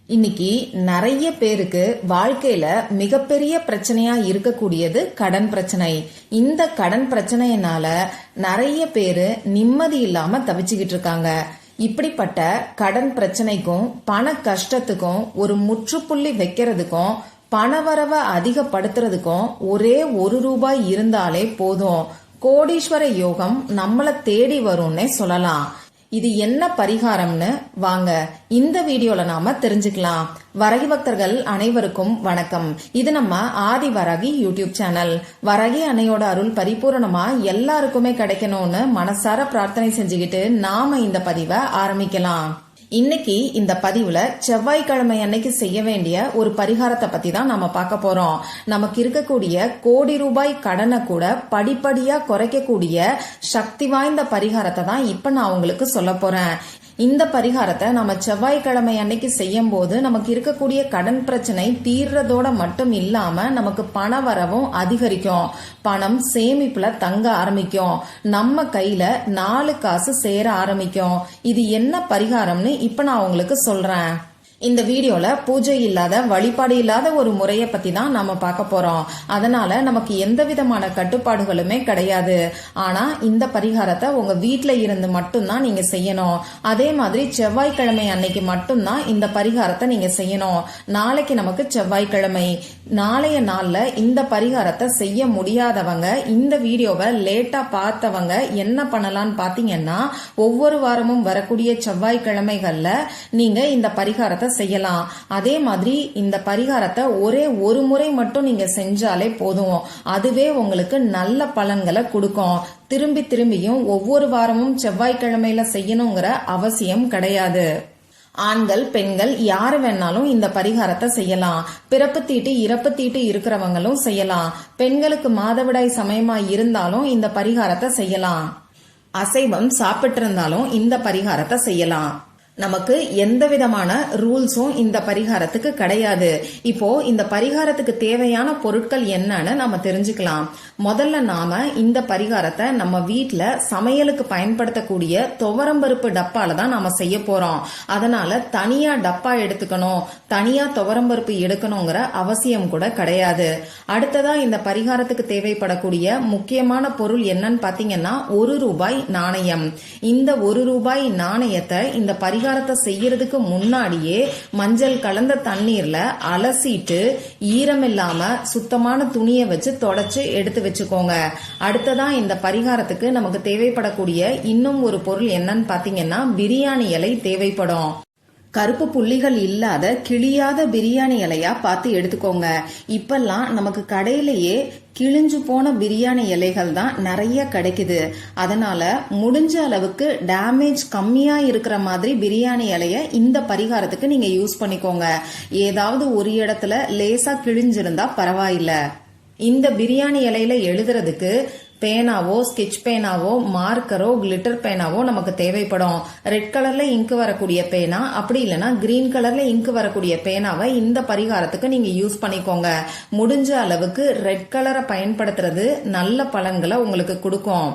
இன்னைக்கு நிறைய பேருக்கு வாழ்க்கையில மிகப்பெரிய பிரச்சனையா இருக்கக்கூடியது கடன் பிரச்சனை. இந்த கடன் பிரச்சனையினால நிறைய பேரு நிம்மதி இல்லாம தவிச்சுக்கிட்டு இருக்காங்க. இப்படிப்பட்ட கடன் பிரச்சனைக்கும் பண கஷ்டத்துக்கும் ஒரு முற்றுப்புள்ளி வைக்கிறதுக்கும் பணவரவை அதிகப்படுத்துறதுக்கும் ஒரே ₹1 இருந்தாலே போதும், கோடீஸ்வர யோகம் நம்மள தேடி வரும்னே சொல்லலாம். இது என்ன பரிகாரம்னு வாங்க இந்த வீடியோல நாம தெரிஞ்சுக்கலாம். வரகி பக்தர்கள் அனைவருக்கும் வணக்கம். இது நம்ம ஆதி வரகி யூடியூப் சேனல். வரகி அன்னையோட அருள் பரிபூரணமா எல்லாருக்குமே கிடைக்கணும்னு மனசார பிரார்த்தனை செஞ்சுக்கிட்டு நாம இந்த பதிவை ஆரம்பிக்கலாம். இன்னைக்கு இந்த பதிவுல செவ்வாய்க்கிழமை அன்னைக்கு செய்ய வேண்டிய ஒரு பரிகாரத்தை பத்தி தான் நாம பார்க்க போறோம். நமக்கு இருக்கக்கூடிய கோடி ரூபாய் கடனை கூட படிப்படியா குறைக்கக்கூடிய சக்தி வாய்ந்த பரிகாரத்தை தான் இப்ப நான் உங்களுக்கு சொல்ல போறேன். இந்த பரிகாரத்தை நம்ம செவ்வாய்க்கிழமை அன்னைக்கு செய்யும் போது நமக்கு இருக்கக்கூடிய கடன் பிரச்சனை தீர்றதோட மட்டும் இல்லாம நமக்கு பண வரவும் அதிகரிக்கும், பணம் சேமிப்புல தங்க ஆரம்பிக்கும், நம்ம கையில 4 காசு சேர ஆரம்பிக்கும். இது என்ன பரிகாரம்னு இப்ப நான் உங்களுக்கு சொல்றேன். இந்த வீடியோல பூஜை இல்லாத வழிபாடு இல்லாத ஒரு முறைய பத்தி தான் நாம பார்க்க போறோம். அதனால நமக்கு எந்த விதமான கட்டுப்பாடுகளுமே கிடையாது. ஆனா இந்த பரிகாரத்தை உங்க வீட்ல இருந்து மட்டும்தான் நீங்க செய்யணும். அதே மாதிரி செவ்வாய்க்கிழமை அன்னைக்கு மட்டும்தான் இந்த பரிகாரத்தை நீங்க செய்யணும். நாளைக்கு நமக்கு செவ்வாய்க்கிழமை. நாளைய நாள்ல இந்த பரிகாரத்தை செய்ய முடியாதவங்க, இந்த வீடியோவை லேட்டா பார்த்தவங்க என்ன பண்ணலாம்னு பாத்தீங்கன்னா, ஒவ்வொரு வாரமும் வரக்கூடிய செவ்வாய்க்கிழமைகள்ல நீங்க இந்த பரிகாரத்தை செய்யலாம். அதே மாதிரி இந்த பரிகாரத்தை ஒரே ஒரு முறை மட்டும் நீங்க செஞ்சாலே போதும், அதுவே உங்களுக்கு நல்ல பலன்களை கொடுக்கும். திரும்பி திரும்பியும் ஒவ்வொரு வாரமும் செவ்வாய்க்கிழமையில செய்யணுங்கிற அவசியம் கிடையாது. ஆண்கள் பெண்கள் யாரு வேணாலும் இந்த பரிகாரத்தை செய்யலாம். பிறப்பு தீட்டு இறப்பு தீட்டு இருக்கிறவங்களும் செய்யலாம். பெண்களுக்கு மாதவிடாய் சமயமா இருந்தாலும் இந்த பரிகாரத்தை செய்யலாம். அசைவம் சாப்பிட்டு இருந்தாலும் இந்த பரிகாரத்தை செய்யலாம். நமக்கு எந்த விதமான ரூல்ஸும் இந்த பரிகாரத்துக்கு கிடையாது. இப்போ இந்த பரிகாரத்துக்கு தேவையான பொருட்கள் என்னன்னு நம்ம தெரிஞ்சுக்கலாம். முதல்ல நாம இந்த பரிகாரத்தை நம்ம வீட்ல சமையலுக்கு பயன்படுத்தக்கூடிய துவரம்பருப்பு டப்பால தான் நாம செய்ய போறோம். அதனால தனியா டப்பா எடுத்துக்கணும், தனியா துவரம்பருப்பு எடுக்கணுங்கிற அவசியம் கூட கிடையாது. அடுத்ததா இந்த பரிகாரத்துக்கு தேவைப்படக்கூடிய முக்கியமான பொருள் என்னன்னு பாத்தீங்கன்னா ₹1 நாணயம். இந்த ₹1 நாணயத்தை இந்த பரிகாரத்தை செய்யறதுக்கு முன்னாடியே மஞ்சள் கலந்த தண்ணீர்ல அலசிட்டு ஈரமில்லாம சுத்தமான துணியை வச்சு தொடச்சு எடுத்து வச்சுக்கோங்க. அடுத்ததான் இந்த பரிகாரத்துக்கு நமக்கு தேவைப்படக்கூடிய இன்னும் ஒரு பொருள் என்னன்னு பாத்தீங்கன்னா, பிரியாணி இலை தேவைப்படும். கருப்பு புள்ளிகள் இல்லாத கிழியாத பிரியாணி இலையா பார்த்து எடுத்துக்கோங்க. இப்பெல்லாம் நமக்கு கடையிலேயே கிழிஞ்சு போன பிரியாணி இலைகள் தான் நிறைய கிடைக்குது. அதனால முடிஞ்ச அளவுக்கு டேமேஜ் கம்மியா இருக்கிற மாதிரி பிரியாணி இலைய இந்த பரிகாரத்துக்கு நீங்க யூஸ் பண்ணிக்கோங்க. ஏதாவது ஒரு இடத்துல லேசா கிழிஞ்சிருந்தா பரவாயில்ல. இந்த பிரியாணி இலையில எழுதுறதுக்கு பேனாவோ ஸ்கெட்ச் பேனாவோ மார்க்கரோ கிளிட்டர் பேனாவோ நமக்கு தேவைப்படும். ரெட் கலர்ல இங்கு வரக்கூடிய பேனா, அப்படி இல்லைன்னா கிரீன் கலர்ல இங்கு வரக்கூடிய பேனாவை இந்த பரிகாரத்துக்கு நீங்க யூஸ் பண்ணிக்கோங்க. முடிஞ்ச அளவுக்கு ரெட் கலரை பயன்படுத்துறது நல்ல பலன்களை உங்களுக்கு கொடுக்கும்.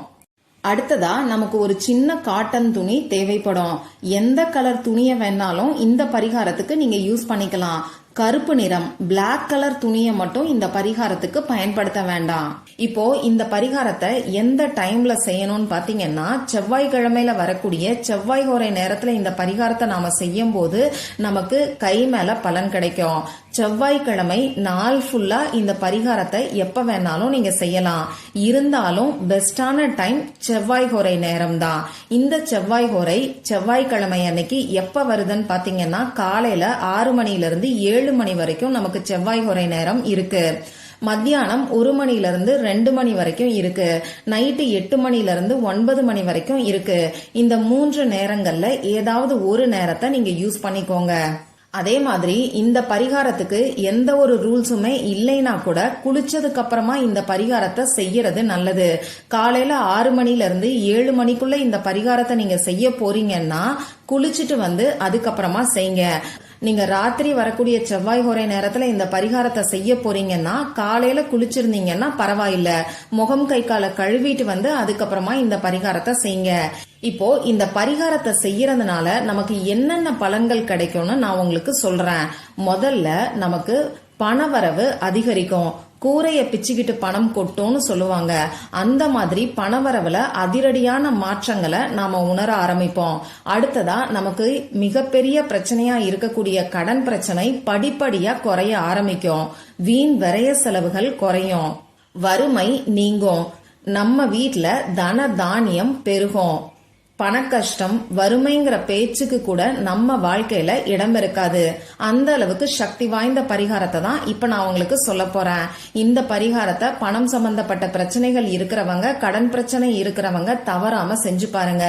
அடுத்ததா நமக்கு ஒரு சின்ன காட்டன் துணி தேவைப்படும். எந்த கலர் துணியை வேணாலும் இந்த பரிகாரத்துக்கு நீங்க யூஸ் பண்ணிக்கலாம். கருப்பு நிறம் பிளாக் கலர் துணியை மட்டும் இந்த பரிகாரத்துக்கு பயன்படுத்த வேண்டாம். இப்போ இந்த பரிகாரத்தை எந்த டைம்ல செய்யணும்னு பாத்தீங்கன்னா, செவ்வாய்க்கிழமையில வரக்கூடிய செவ்வாய் ஹோரை நேரத்துல இந்த பரிகாரத்தை நாம செய்யும் போது நமக்கு கை மேல பலன் கிடைக்கும். செவ்வாய்க்கிழமை நாள் ஃபுல்லா இந்த பரிகாரத்தை எப்ப வேணாலும் நீங்க செய்யலாம். இருந்தாலும் பெஸ்டான டைம் செவ்வாய் ஹோரை நேரம் தான். இந்த செவ்வாய் ஹோரை செவ்வாய்க்கிழமை அன்னைக்கு எப்ப வருதுன்னு பாத்தீங்கன்னா, காலையில 6 மணிலிருந்து 7 மணி வரைக்கும் நமக்கு செவ்வாய் ஹோரை நேரம் இருக்கு. மத்தியானம் 1 மணிலிருந்து 2 மணி வரைக்கும் இருக்கு. நைட்டு 8 மணிலிருந்து 9 மணி வரைக்கும் இருக்கு. இந்த 3 நேரங்கள்ல ஏதாவது ஒரு நேரத்தை நீங்க யூஸ் பண்ணிக்கோங்க. அதே மாதிரி இந்த பரிகாரத்துக்கு எந்த ஒரு ரூல்ஸுமே இல்லைன்னா கூட குளிச்சதுக்கு அப்புறமா இந்த பரிகாரத்தை செய்யறது நல்லது. காலையில 6 மணிலிருந்து 7 மணிக்குள்ள இந்த பரிகாரத்தை நீங்க செய்ய போறீங்கன்னா குளிச்சுட்டு வந்து அதுக்கப்புறமா செய்யுங்க. நீங்க ராத்திரி வரக்கூடிய செவ்வாய் ஹோரை நேரத்துல இந்த பரிகாரத்தை செய்ய போறீங்கன்னா காலையில குளிச்சிருந்தீங்கன்னா பரவாயில்ல, முகம் கை காலை கழுவிட்டு வந்து அதுக்கப்புறமா இந்த பரிகாரத்தை செய்யுங்க. இப்போ இந்த பரிகாரத்தை செய்யறதுனால நமக்கு என்னென்ன பலன்கள் கிடைக்கும்னு நான் உங்களுக்கு சொல்றேன். முதல்ல நமக்கு பணவரவு அதிகரிக்கும். கூரைய பிச்சுக்கிட்டு பணம் கொட்டும்னு சொல்லுவாங்க. அந்த மாதிரி பணவரவுல அதிரடியான மாற்றங்களை நாம உணர ஆரம்பிப்போம். அடுத்ததா நமக்கு மிகப்பெரிய பிரச்சனையா இருக்கக்கூடிய கடன் பிரச்சனை படிப்படியா குறைய ஆரம்பிக்கும். வீண் விரய செலவுகள் குறையும். வறுமை நீங்கும். நம்ம வீட்ல தன தானியம் பெருகும். பணக்கஷ்டம் வறுமைங்கிற பேச்சுக்கு கூட நம்ம வாழ்க்கையில இடம் இருக்காது. அந்த அளவுக்கு சக்தி வாய்ந்த பரிகாரத்தை தான் இப்ப நான் உங்களுக்கு சொல்ல போறேன். இந்த பரிகாரத்தை பணம் சம்பந்தப்பட்ட பிரச்சனைகள் இருக்கிறவங்க, கடன் பிரச்சனை இருக்கிறவங்க தவறாம செஞ்சு பாருங்க.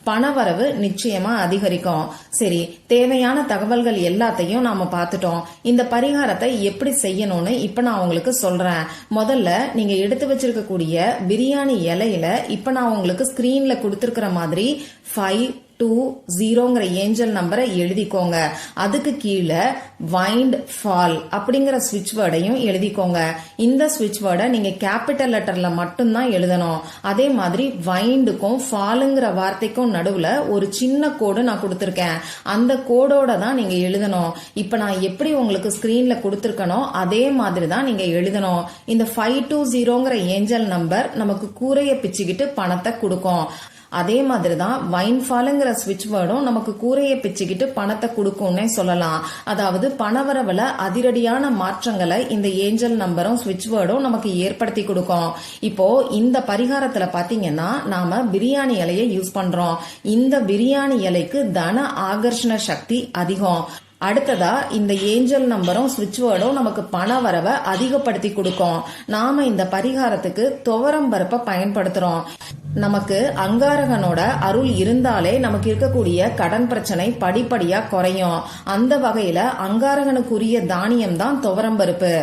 பணவரவு நிச்சயமா அதிகரிக்கும். சரி, தேவையான தகவல்கள் எல்லாத்தையும் நாம பார்த்துட்டோம். இந்த பரிகாரத்தை எப்படி செய்யணும்னு இப்ப நான் உங்களுக்கு சொல்றேன். முதல்ல நீங்க எடுத்து வச்சிருக்கக்கூடிய பிரியாணி இலையில இப்ப நான் உங்களுக்கு ஸ்கிரீன்ல கொடுத்திருக்கிற மாதிரி 520ங்கிற ஏஞ்சல் நம்பரை எழுதிக்கோங்க. அதுக்கு கீழே வைண்ட் ஃபால் அப்படிங்கிற ஸ்விட்ச் வேர்டையும் எழுதிக்கோங்க. இந்த ஸ்விட்ச் வேர்டை நீங்க கேபிட்டல் லெட்டர்ல மட்டும்தான் எழுதணும். அதே மாதிரி வைண்டுக்கும் ஃபாலுங்கிற வார்த்தைக்கும் நடுவுல ஒரு சின்ன கோடு நான் கொடுத்திருக்கேன். அந்த கோடோட தான் நீங்க எழுதணும். இப்ப நான் எப்படி உங்களுக்கு ஸ்கிரீன்ல கொடுத்திருக்கனோ அதே மாதிரி தான் நீங்க எழுதணும். இந்த 520ங்கிற ஏஞ்சல் நம்பர் நமக்கு கூரைய பிச்சுக்கிட்டு பணத்தை கொடுக்கும். அதே மாதிரிதான் வைன்ஃபாலுங்கிற ஸ்விட்ச் வேர்டும் நமக்கு கூரையை பிச்சுக்கிட்டு பணத்தை கொடுக்கும்னே சொல்லலாம். அதாவது பணவரவுல அதிரடியான மாற்றங்களை இந்த ஏஞ்சல் நம்பரும் ஸ்விட்ச் வேர்டும் நமக்கு ஏற்படுத்தி கொடுக்கும். இப்போ இந்த பரிகாரத்துல பாத்தீங்கன்னா நாம பிரியாணி இலையை யூஸ் பண்றோம். இந்த பிரியாணி இலைக்கு தன ஆகர்ஷண சக்தி அதிகம். அடுத்ததா இந்த ஏஞ்சல் நம்பரும் ஸ்விட்ச் வேர்டும் நமக்கு பண வரவை அதிகப்படுத்தி கொடுக்கும். நாம இந்த பரிகாரத்துக்கு துவரம் பருப்பை பயன்படுத்துறோம். நமக்கு அங்காரகனோட அருள் இருந்தாலே நமக்கு இருக்கக்கூடிய கடன் பிரச்சனை படிப்படியா குறையும். அந்த வகையில அங்காரகனுக்குரிய தானியம் தான் துவரம் பருப்பு.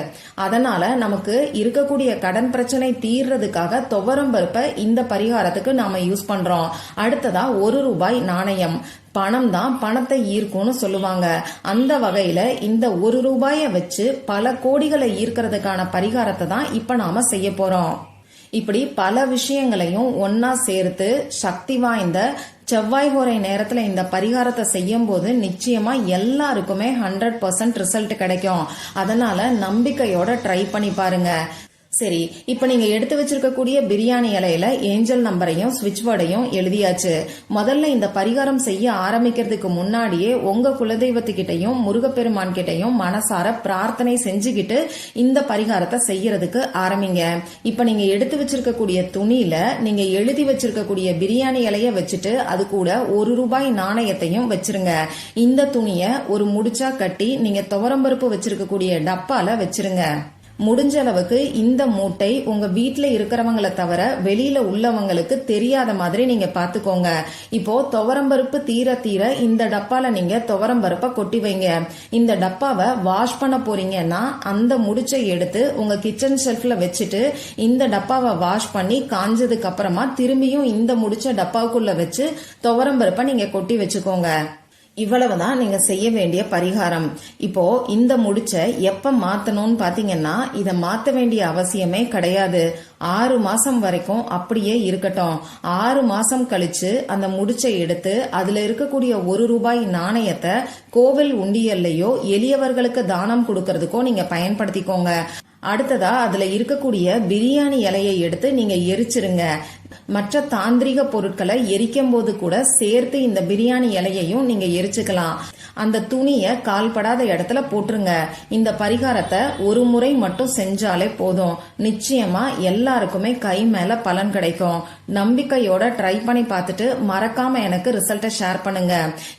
அதனால நமக்கு இருக்கக்கூடிய கடன் பிரச்சனை தீர்றதுக்காக துவரம் பருப்பை இந்த பரிகாரத்துக்கு நாம யூஸ் பண்றோம். அடுத்ததா ₹1 நாணயம். பணம் தான் பணத்தை ஈர்க்கும்னு சொல்லுவாங்க. அந்த வகையில இந்த ₹1 வச்சு பல கோடிகளை ஈர்க்கிறதுக்கான பரிகாரத்தை தான் இப்ப நாம செய்ய போறோம். இப்படி பல விஷயங்களையும் ஒன்னா சேர்த்து சக்தி வாய்ந்த செவ்வாய் ஹோரை நேரத்துல இந்த பரிகாரத்தை செய்யும் போது நிச்சயமா எல்லாருக்குமே 100% ரிசல்ட் கிடைக்கும். அதனால நம்பிக்கையோட ட்ரை பண்ணி பாருங்க. சரி, இப்ப நீங்க எடுத்து வச்சிருக்கக்கூடிய பிரியாணி இலையில ஏஞ்சல் நம்பரையும் ஸ்விட்ச் வேர்டையும் எழுதியாச்சு. முதல்ல இந்த பரிகாரம் செய்ய ஆரம்பிக்கிறதுக்கு முன்னாடியே உங்க குலதெய்வத்துக்கிட்டையும் முருகப்பெருமான் கிட்டையும் மனசார பிரார்த்தனை செஞ்சுக்கிட்டு இந்த பரிகாரத்தை செய்யறதுக்கு ஆரம்பிங்க. இப்ப நீங்க எடுத்து வச்சிருக்கக்கூடிய துணியில நீங்க எழுதி வச்சிருக்கக்கூடிய பிரியாணி இலைய வச்சுட்டு அது கூட ₹1 நாணயத்தையும் வச்சிருங்க. இந்த துணிய ஒரு முடிச்சா கட்டி நீங்க துவரம்பருப்பு வச்சிருக்கக்கூடிய டப்பால வச்சிருங்க. முடிஞ்ச அளவுக்கு இந்த மூட்டை உங்க வீட்டுல இருக்கிறவங்களை தவிர வெளியில உள்ளவங்களுக்கு தெரியாத மாதிரி நீங்க பாத்துக்கோங்க. இப்போ துவரம்பருப்பு தீர தீர இந்த டப்பால நீங்க துவரம்பருப்பை கொட்டி வைங்க. இந்த டப்பாவை வாஷ் பண்ண போறீங்கன்னா அந்த முடிச்சை எடுத்து உங்க கிச்சன் ஷெல்ஃப்ல வச்சுட்டு இந்த டப்பாவை வாஷ் பண்ணி காஞ்சதுக்கு அப்புறமா திரும்பியும் இந்த முடிச்ச டப்பாவுக்குள்ள வச்சு துவரம்பருப்பை நீங்க கொட்டி வச்சுக்கோங்க. இவ்வளவுதான் நீங்க செய்ய வேண்டிய பரிகாரம். இப்போ இந்த முடிச்ச எப்ப மாத்தணும்னு பாத்தீங்கன்னா இத மாத்த வேண்டிய அவசியமே கிடையாது. 6 மாசம் வரைக்கும் அப்படியே இருக்கட்டும். 6 மாசம் கழிச்சு அந்த முடிச்சை எடுத்து அதுல இருக்கக்கூடிய ₹1 நாணயத்தை கோவில் உண்டியல்லையோ எளியவர்களுக்கு தானம் கொடுக்கறதுக்கோ நீங்க பயன்படுத்திக்கோங்க. அடுத்ததா அதுல இருக்கக்கூடிய பிரியாணி இலையை எடுத்து நீங்க எரிச்சிருங்க. மற்ற தாந்திரிக பொருட்களை எரிக்கும் போது கூட சேர்த்து இந்த பிரியாணி இலையையும் நீங்க எரிச்சுக்கலாம். அந்த துணிய கால்படாத இடத்துல போட்டுருங்க. இந்த பரிகாரத்தை ஒரு முறை மட்டும் செஞ்சாலே போதும். நிச்சயமா எல்லாருக்குமே கை மேல பலன் கிடைக்கும். நம்பிக்கையோட ட்ரை பண்ணி பார்த்துட்டு மறக்காம எனக்கு ரிசல்ட்டை ஷேர் பண்ணுங்க.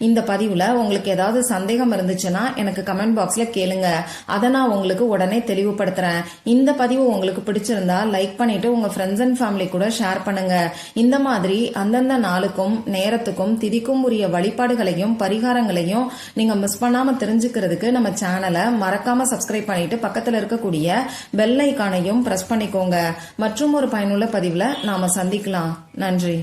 இந்த பதிவுல உங்களுக்கு ஏதாவது சந்தேகம் இருந்துச்சுன்னா எனக்கு கமெண்ட் பாக்ஸ்ல கேளுங்க. அதை நான் உங்களுக்கு உடனே தெளிவுபடுத்துறேன். இந்த பதிவு உங்களுக்கு பிடிச்சிருந்தா லைக் பண்ணிட்டு உங்க ஃப்ரெண்ட்ஸ் அண்ட் ஃபேமிலி கூட ஷேர் பண்ணுங்க. இந்த மாதிரி அந்தந்த நாளுக்கும் நேரத்துக்கும் திதிக்கும் உரிய வழிபாடுகளையும் பரிகாரங்களையும் நீங்க மிஸ் பண்ணாம தெரிஞ்சுக்கிறதுக்கு நம்ம சேனலை மறக்காம சப்ஸ்கிரைப் பண்ணிட்டு பக்கத்துல இருக்கக்கூடிய பெல் ஐகானையும் பிரஸ் பண்ணிக்கோங்க. மற்றும் ஒரு பயனுள்ள பதிவுல நாம சந்திக்கலாம். நன்றி.